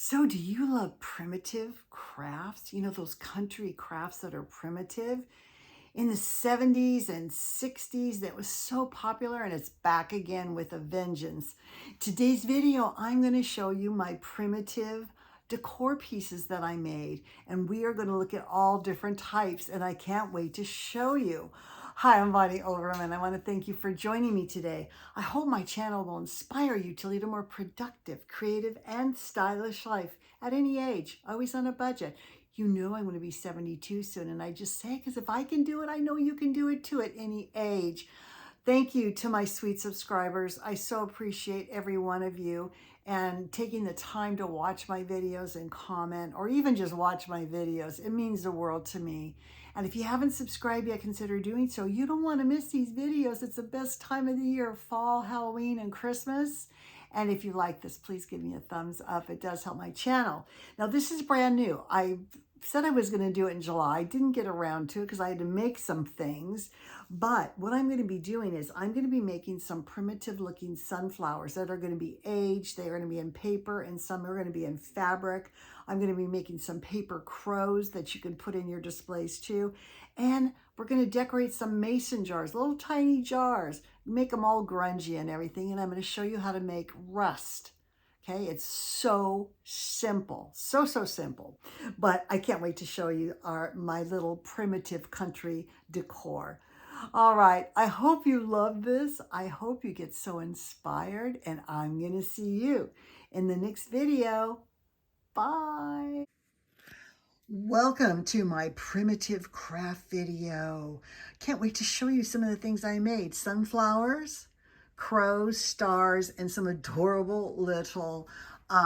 So do you love primitive crafts? You know, those country crafts that are primitive? In the 70s and 60s, that was so popular and it's back again with a vengeance. Today's video, I'm going to show you my primitive decor pieces that I made, and we are going to look at all different types, and I can't wait to show you. Hi, I'm Bonnie Overman. I want to thank you for joining me today. I hope my channel will inspire you to lead a more productive, creative, and stylish life at any age, always on a budget. You know I'm going to be 72 soon, and I just say, because if I can do it, I know you can do it too at any age. Thank you to my sweet subscribers. I so appreciate every one of you and taking the time to watch my videos and comment, or even just watch my videos. It means the world to me. And if you haven't subscribed yet, consider doing so. You don't want to miss these videos. It's the best time of the year, fall, Halloween, and Christmas. And if you like this, please give me a thumbs up. It does help my channel. Now, this is brand new. I said I was going to do it in July. I didn't get around to it because I had to make some things. But what I'm going to be doing is I'm going to be making some primitive looking sunflowers that are going to be aged. They're going to be in paper, and some are going to be in fabric. I'm going to be making some paper crows that you can put in your displays too. And we're going to decorate some mason jars, little tiny jars, make them all grungy and everything. And I'm going to show you how to make rust. Okay, it's so simple, so simple, but I can't wait to show you my little primitive country decor. All right, I hope you love this. I hope you get so inspired, and I'm going to see you in the next video. Bye. Welcome to my primitive craft video. Can't wait to show you some of the things I made. Sunflowers, crows, stars, and some adorable little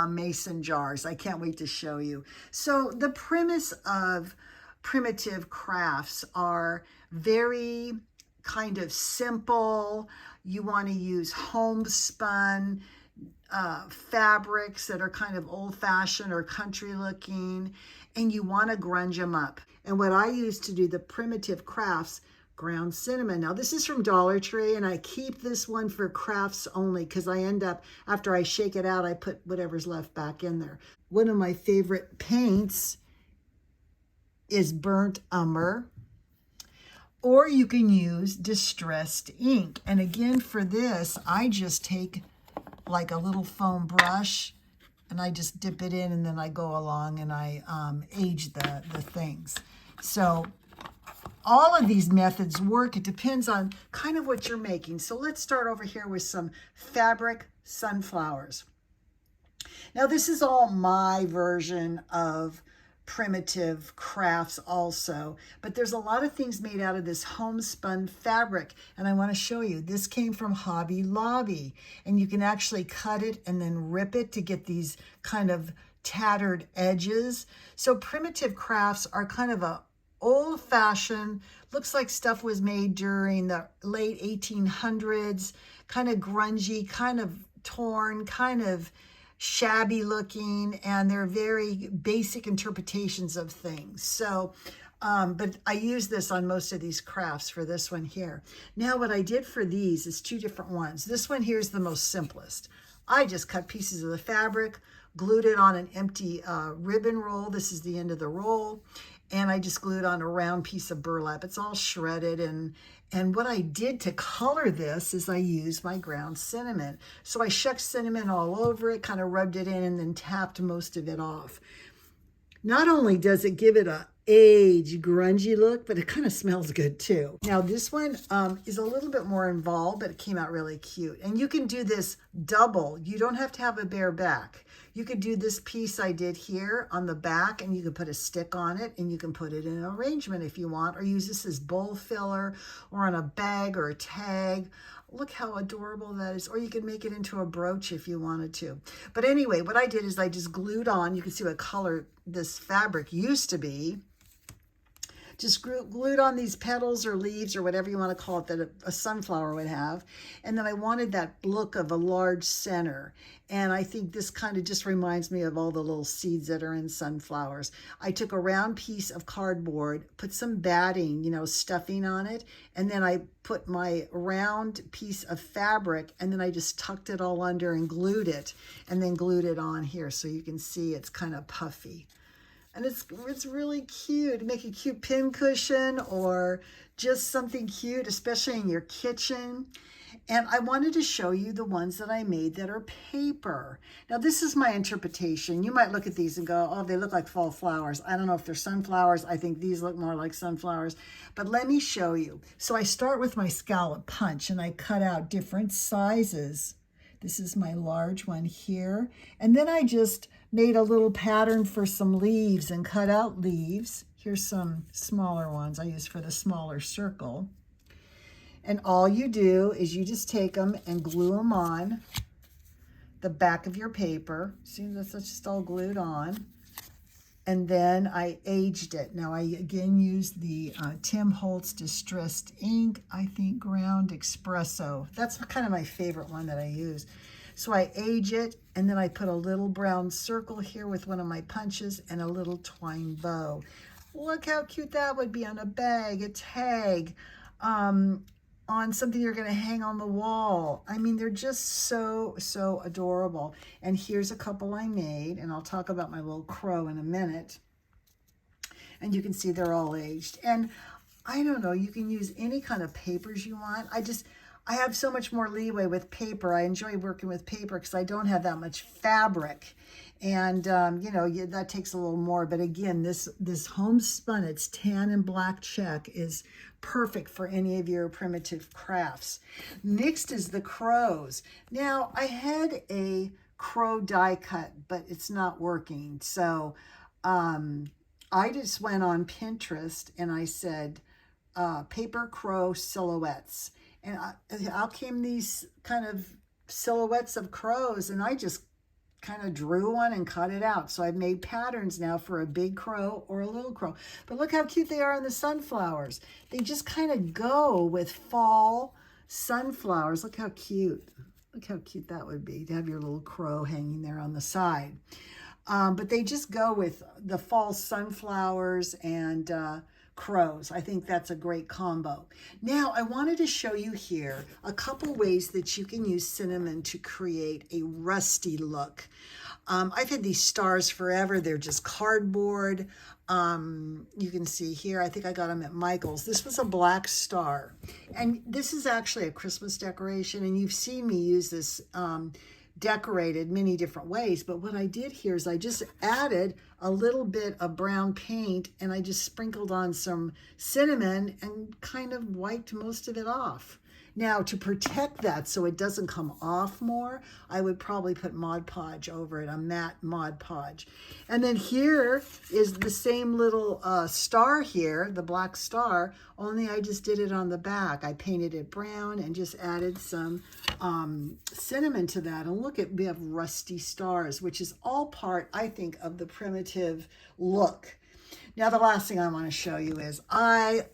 mason jars. I can't wait to show you. So the premise of primitive crafts are very kind of simple. You want to use homespun fabrics that are kind of old-fashioned or country looking, and you want to grunge them up. And what I use to do the primitive crafts, ground cinnamon. Now this is from Dollar Tree, and I keep this one for crafts only because I end up, after I shake it out, I put whatever's left back in there. One of my favorite paints is burnt umber, or you can use distressed ink. And again, for this, I just take like a little foam brush and I just dip it in, and then I go along and I age the things. So all of these methods work. It depends on kind of what you're making. So let's start over here with some fabric sunflowers. Now this is all my version of primitive crafts also, but there's a lot of things made out of this homespun fabric, and I want to show you. This came from Hobby Lobby, and you can actually cut it and then rip it to get these kind of tattered edges. So primitive crafts are kind of a old-fashioned, looks like stuff was made during the late 1800s, kind of grungy, kind of torn, kind of shabby looking, and they're very basic interpretations of things. So, but I use this on most of these crafts for this one here. Now what I did for these is two different ones. This one here is the most simplest. I just cut pieces of the fabric, glued it on an empty ribbon roll. This is the end of the roll. And I just glued on a round piece of burlap. It's all shredded, and what I did to color this is I used my ground cinnamon. So I shucked cinnamon all over it, kind of rubbed it in, and then tapped most of it off. Not only does it give it a age grungy look, but it kind of smells good too. Now this one is a little bit more involved, but it came out really cute. And you can do this double. You don't have to have a bare back. You could do this piece I did here on the back, and you can put a stick on it, and you can put it in an arrangement if you want, or use this as bowl filler or on a bag or a tag. Look how adorable that is. Or you could make it into a brooch if you wanted to. But anyway, what I did is I just glued on, you can see what color this fabric used to be, just glued on these petals or leaves or whatever you want to call it that a sunflower would have. And then I wanted that look of a large center. And I think this kind of just reminds me of all the little seeds that are in sunflowers. I took a round piece of cardboard, put some batting, stuffing on it, and then I put my round piece of fabric, and then I just tucked it all under and glued it, and then glued it on here so you can see it's kind of puffy. And it's really cute. Make a cute pin cushion or just something cute, especially in your kitchen. And I wanted to show you the ones that I made that are paper. Now, this is my interpretation. You might look at these and go, oh, they look like fall flowers. I don't know if they're sunflowers. I think these look more like sunflowers. But let me show you. So I start with my scallop punch, and I cut out different sizes. This is my large one here. And then I just made a little pattern for some leaves and cut out leaves. Here's some smaller ones I use for the smaller circle. And all you do is you just take them and glue them on the back of your paper. See, that's just all glued on. And then I aged it. Now I again used the Tim Holtz Distressed Ink, I think Ground Espresso. That's kind of my favorite one that I use. So I age it, and then I put a little brown circle here with one of my punches and a little twine bow. Look how cute that would be on a bag, a tag, on something you're going to hang on the wall. I mean, they're just so adorable. And here's a couple I made, and I'll talk about my little crow in a minute. And you can see they're all aged. And I don't know, you can use any kind of papers you want. I have so much more leeway with paper. I enjoy working with paper because I don't have that much fabric. And, that takes a little more. But again, this homespun, it's tan and black check, is perfect for any of your primitive crafts. Next is the crows. Now, I had a crow die cut, but it's not working. So I just went on Pinterest and I said, paper crow silhouettes. And out came these kind of silhouettes of crows, and I just kind of drew one and cut it out. So I've made patterns now for a big crow or a little crow. But look how cute they are in the sunflowers. They just kind of go with fall sunflowers. Look how cute. Look how cute that would be to have your little crow hanging there on the side. But they just go with the fall sunflowers and crows. I think that's a great combo. Now, I wanted to show you here a couple ways that you can use cinnamon to create a rusty look. I've had these stars forever. They're just cardboard. You can see here, I think I got them at Michael's. This was a black star. And this is actually a Christmas decoration, and you've seen me use this decorated many different ways. But what I did here is I just added a little bit of brown paint, and I just sprinkled on some cinnamon and kind of wiped most of it off. Now, to protect that so it doesn't come off more, I would probably put Mod Podge over it, a matte Mod Podge. And then here is the same little star here, the black star, only I just did it on the back. I painted it brown and just added some cinnamon to that. And look, we have rusty stars, which is all part, I think, of the primitive look. Now, the last thing I want to show you is I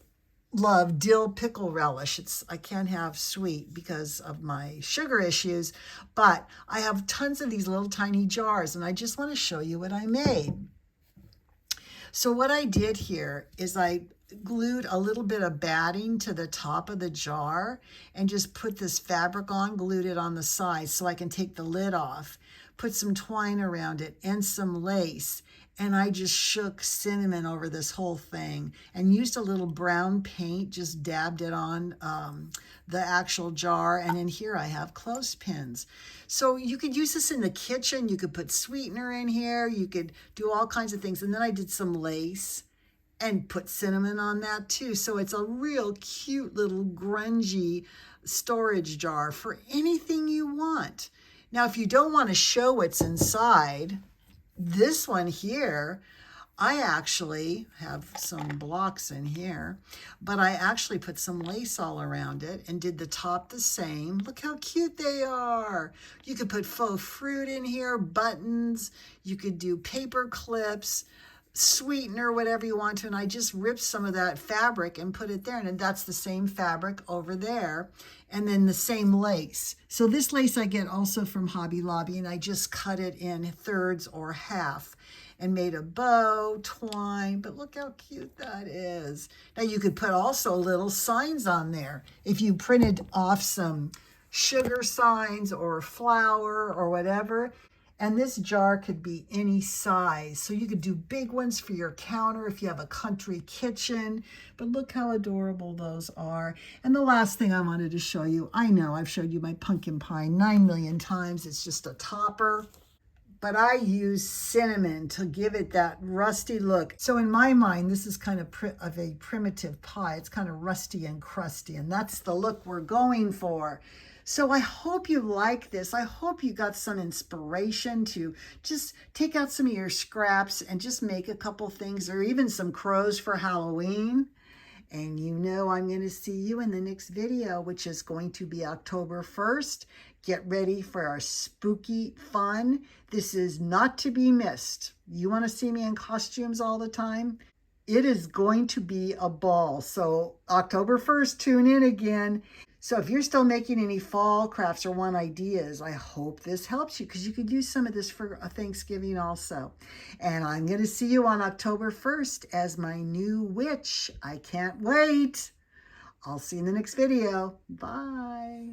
love dill pickle relish. I can't have sweet because of my sugar issues, but I have tons of these little tiny jars, and I just want to show you what I made. So what I did here is I glued a little bit of batting to the top of the jar and just put this fabric on, glued it on the sides so I can take the lid off, put some twine around it and some lace. And I just shook cinnamon over this whole thing and used a little brown paint, just dabbed it on the actual jar. And in here I have clothespins. So you could use this in the kitchen. You could put sweetener in here. You could do all kinds of things. And then I did some lace and put cinnamon on that too. So it's a real cute little grungy storage jar for anything you want. Now, if you don't want to show what's inside, this one here, I actually have some blocks in here, but I actually put some lace all around it and did the top the same. Look how cute they are. You could put faux fruit in here, buttons. You could do paper clips, sweetener, whatever you want to, and I just ripped some of that fabric and put it there, and that's the same fabric over there, and then the same lace. So this lace I get also from Hobby Lobby, and I just cut it in thirds or half and made a bow, twine, but look how cute that is. Now you could put also little signs on there. If you printed off some sugar signs or flour or whatever, and this jar could be any size. So you could do big ones for your counter if you have a country kitchen. But look how adorable those are. And the last thing I wanted to show you, I know I've showed you my pumpkin pie 9 million times. It's just a topper. But I use cinnamon to give it that rusty look. So in my mind, this is kind of a primitive pie. It's kind of rusty and crusty, and that's the look we're going for. So I hope you like this. I hope you got some inspiration to just take out some of your scraps and just make a couple things, or even some crows for Halloween. And you know I'm going to see you in the next video, which is going to be October 1st. Get ready for our spooky fun. This is not to be missed. You want to see me in costumes all the time? It is going to be a ball. So October 1st, tune in again. So if you're still making any fall crafts or want ideas, I hope this helps you, because you could use some of this for Thanksgiving also. And I'm going to see you on October 1st as my new witch. I can't wait. I'll see you in the next video. Bye.